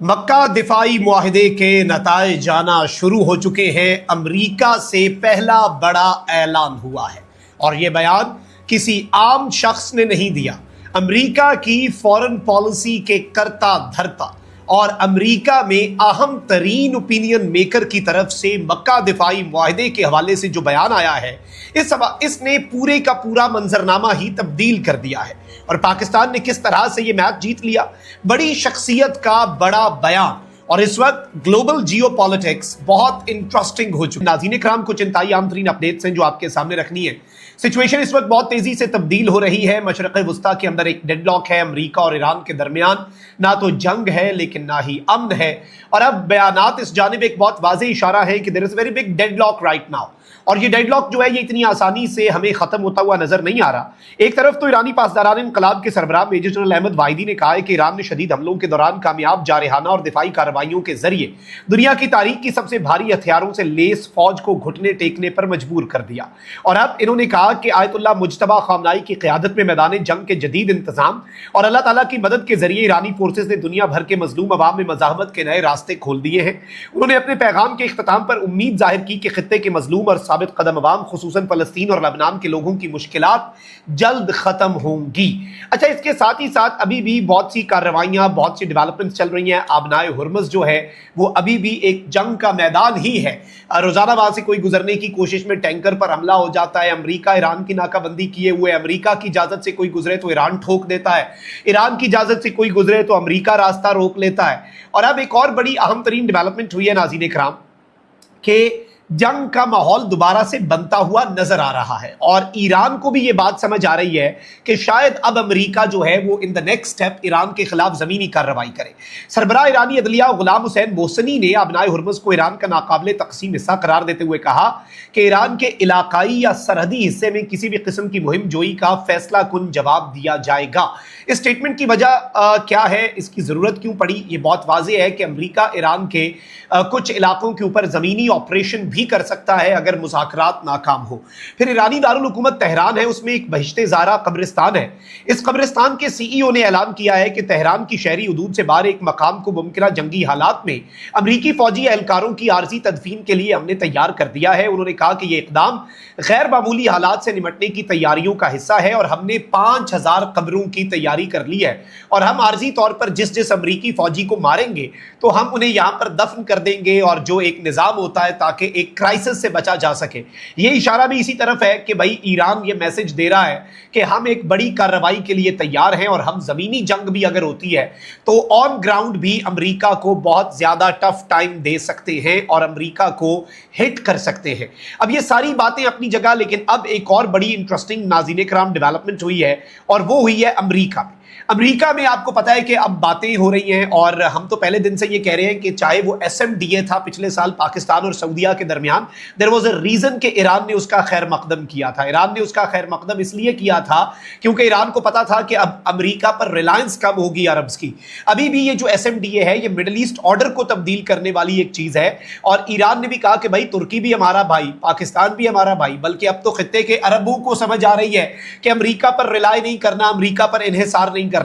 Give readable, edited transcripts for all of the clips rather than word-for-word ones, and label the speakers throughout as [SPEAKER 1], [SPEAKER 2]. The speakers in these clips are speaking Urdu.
[SPEAKER 1] مکہ دفاعی معاہدے کے نتائج جانا شروع ہو چکے ہیں۔ امریکہ سے پہلا بڑا اعلان ہوا ہے اور یہ بیان کسی عام شخص نے نہیں دیا۔ امریکہ کی فورن پالیسی کے کرتا دھرتا اور امریکہ میں اہم ترین اوپینین میکر کی طرف سے مکہ دفاعی معاہدے کے حوالے سے جو بیان آیا ہے اس نے پورے کا پورا منظرنامہ ہی تبدیل کر دیا ہے اور پاکستان نے کس طرح سے یہ میچ جیت لیا۔ بڑی شخصیت کا بڑا بیان اور اس وقت گلوبل جیو پالیٹکس بہت انٹرسٹنگ ہو چکی ہے۔ ناظرین اکرام، کچھ انتہائی اہم ترین اپڈیٹس ہیں جو آپ کے سامنے رکھنی ہے۔ سچویشن اس وقت بہت تیزی سے تبدیل ہو رہی ہے۔ مشرق وسطیٰ کے اندر ایک ڈیڈ لاک ہے امریکہ اور ایران کے درمیان، نہ تو جنگ ہے لیکن نہ ہی امن ہے، اور اب بیانات اس جانب ایک بہت واضح اشارہ ہے کہ there is a very big deadlock right now, اور یہ ڈیڈ لاک جو ہے یہ اتنی آسانی سے ہمیں ختم ہوتا ہوا نظر نہیں آ رہا۔ ایک طرف تو ایرانی پاسداران انقلاب کے سربراہ میجر جنرل احمد واحدی نے کہا ہے کہ ایران نے شدید حملوں کے دوران کامیاب جارحانہ اور دفاعی کارروائیوں کے ذریعے دنیا کی تاریخ کی سب سے بھاری ہتھیاروں سے لیس فوج کو گھٹنے ٹیکنے پر مجبور کر دیا، اور اب انہوں نے کہا کہ آیت اللہ مجتبی خامنائی کی قیادت میں میدان جنگ کے جدید انتظام اور اللہ تعالیٰ کی مدد کے ذریعے ایرانی فورسز نے دنیا بھر کے مظلوم عوام میں مزاحمت کے نئے راستے کھول دیے ہیں۔ انہوں نے اپنے پیغام کے اختتام پر امید ظاہر کی کہ خطے کے مظلوم اور ثابت قدم عوام خصوصاً فلسطین اور لبنان کے لوگوں کی مشکلات جلد ختم ہوں گی۔ اچھا، اس کے ساتھ ہی ساتھ ابھی بھی بہت سی کارروائیاں، بہت سی ڈیولپمنٹس چل رہی ہیں۔ آبنائے ہرمز جو ہے وہ ابھی بھی ایک جنگ کا میدان ہی ہے۔ روزانہ وہاں سے کوئی گزرنے کی کوشش میں ٹینکر پر حملہ ہو جاتا ہے۔ امریکہ ایران کی ناکہ بندی کیے ہوئے، امریکہ کی اجازت سے کوئی گزرے تو ایران ٹھوک دیتا ہے، ایران کی اجازت سے کوئی گزرے تو امریکہ راستہ روک لیتا ہے۔ اور اب ایک اور بڑی اہم ترین ڈیولپمنٹ ہوئی ہے ناظرین اکرام کہ جنگ کا ماحول دوبارہ سے بنتا ہوا نظر آ رہا ہے، اور ایران کو بھی یہ بات سمجھ آ رہی ہے کہ شاید اب امریکہ جو ہے وہ ان دا نیکسٹ سٹیپ ایران کے خلاف زمینی کارروائی کرے۔ سربراہ ایرانی عدلیہ غلام حسین محسنی نے آبنائے ہرمز کو ایران کا ناقابل تقسیم حصہ قرار دیتے ہوئے کہا کہ ایران کے علاقائی یا سرحدی حصے میں کسی بھی قسم کی مہم جوئی کا فیصلہ کن جواب دیا جائے گا۔ اس سٹیٹمنٹ کی وجہ کیا ہے، اس کی ضرورت کیوں پڑی؟ یہ بہت واضح ہے کہ امریکہ ایران کے کچھ علاقوں کے اوپر زمینی آپریشن بھی کر سکتا ہے اگر مذاکرات ناکام ہو۔ پھر ایرانی دارالحکومت تہران ہے، اس میں ایک بہشت زارہ قبرستان ہے۔ اس قبرستان کے سی ای او نے اعلان کیا ہے کہ تہران کی شہری حدود سے باہر ایک مقام کو ممکنہ جنگی حالات میں امریکی فوجی اہلکاروں کی عارضی تدفین کے لیے ہم نے تیار کر دیا ہے۔ انہوں نے کہا کہ یہ اقدام غیر معمولی حالات سے نمٹنے کی تیاریوں کا حصہ ہے، اور ہم نے 5000 قبروں کی تیاری کر لی ہے، اور ہم عارضی طور پر جس امریکی فوجی کو ماریں گے تو ہم انہیں یہاں پر دفن کر دیں گے، اور جو ایک نظام ہوتا ہے تاکہ ایک کرائسس سے بچا جا سکے۔ یہ اشارہ بھی اسی طرف ہے کہ بھائی ایران یہ میسج دے رہا ہے کہ ہم ایک بڑی کارروائی کے لیے تیار ہیں، اور ہم زمینی جنگ بھی اگر ہوتی ہے تو آن گراؤنڈ بھی امریکہ کو بہت زیادہ ٹف ٹائم دے سکتے ہیں اور امریکہ کو ہٹ کر سکتے ہیں۔ اب یہ ساری باتیں اپنی جگہ، لیکن اب ایک اور بڑی انٹرسٹنگ ناظرین کرام ڈیولپمنٹ ہوئی ہے، اور وہ ہوئی ہے امریکہ میں۔ امریکہ میں آپ کو پتا ہے کہ اب باتیں ہو رہی ہیں، اور ہم تو پہلے دن سے یہ کہہ رہے ہیں کہ چاہے وہ ایس ایم ڈی اے تھا پچھلے سال پاکستان اور سعودیہ کے درمیان، دیر واز اے ریزن کہ ایران نے اس کا خیر مقدم کیا تھا۔ ایران نے اس کا خیر مقدم اس لیے کیا تھا کیونکہ ایران کو پتا تھا کہ اب امریکہ پر ریلائنس کم ہوگی عربز کی۔ ابھی بھی یہ جو ایس ایم ڈی اے ہے یہ مڈل ایسٹ آرڈر کو تبدیل کرنے والی ایک چیز ہے، اور ایران نے بھی کہا کہ بھائی ترکی بھی ہمارا بھائی، پاکستان بھی ہمارا بھائی، بلکہ اب تو خطے کے عربوں کو سمجھ آ رہی ہے کہ امریکہ پر ریلائی نہیں کرنا، امریکہ پر انحصار نہیں کرنا۔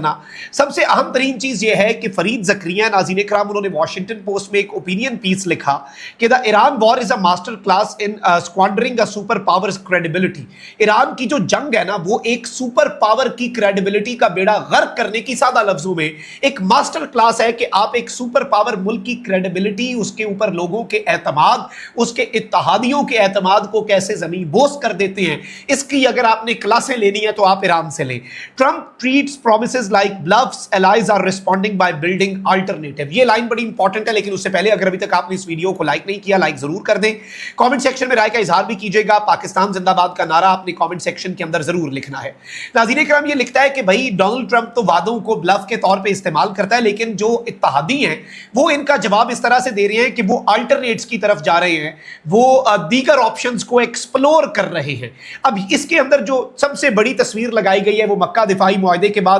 [SPEAKER 1] سب سے اہم ترین چیز یہ ہے کہ فرید زکریا ناظرین اکرام، انہوں نے واشنگٹن پوسٹ میں ایک اوپینین پیس لکھا کہ the Iran war is a masterclass in squandering a superpower's credibility. Iran کی جو جنگ ہے نا وہ ایک سپر پاور کی کریڈیبلٹی کا بیڑا غرق کرنے کی، سادہ لفظوں میں ایک ماسٹر کلاس ہے کہ آپ ایک سپر پاور ملک کی کریڈیبلٹی، اس کے اوپر لوگوں کے اعتماد، اس کے اتحادیوں کے اعتماد کو کیسے زمین بوس کر دیتے ہیں، اس کی اگر آپ نے کلاسیں لینی ہے تو آپ ایران سے لیں۔ Trump traits promises like bluffs, allies are responding by building alternative۔ یہ لائن بڑی امپورٹنٹ ہے، لیکن اس سے پہلے اگر ابھی تک آپ نے اس ویڈیو کو لائک نہیں کیا، لائک ضرور کر دیں۔ کامنٹ سیکشن میں رائے کا اظہار بھی کیجیے گا۔ پاکستان زندہ باد کا نعرہ آپ نے کامنٹ سیکشن کے اندر ضرور لکھنا ہے۔ ناظرین اکرام، یہ لکھتا ہے کہ بھائی ڈونلڈ ٹرمپ تو وعدوں کو بلف کے طور پہ استعمال کرتا ہے، لیکن جو اتحادی ہیں وہ ان کا جواب اس طرح سے دے رہے ہیں کہ وہ آلٹرنیٹس کی طرف جا رہے ہیں، وہ دیگر آپشنز کو ایکسپلور کر رہے ہیں۔ اب اس کے اندر جو سب سے بڑی تصویر لگائی گئی ہے وہ مکہ دفاعی معاہدے کے بعد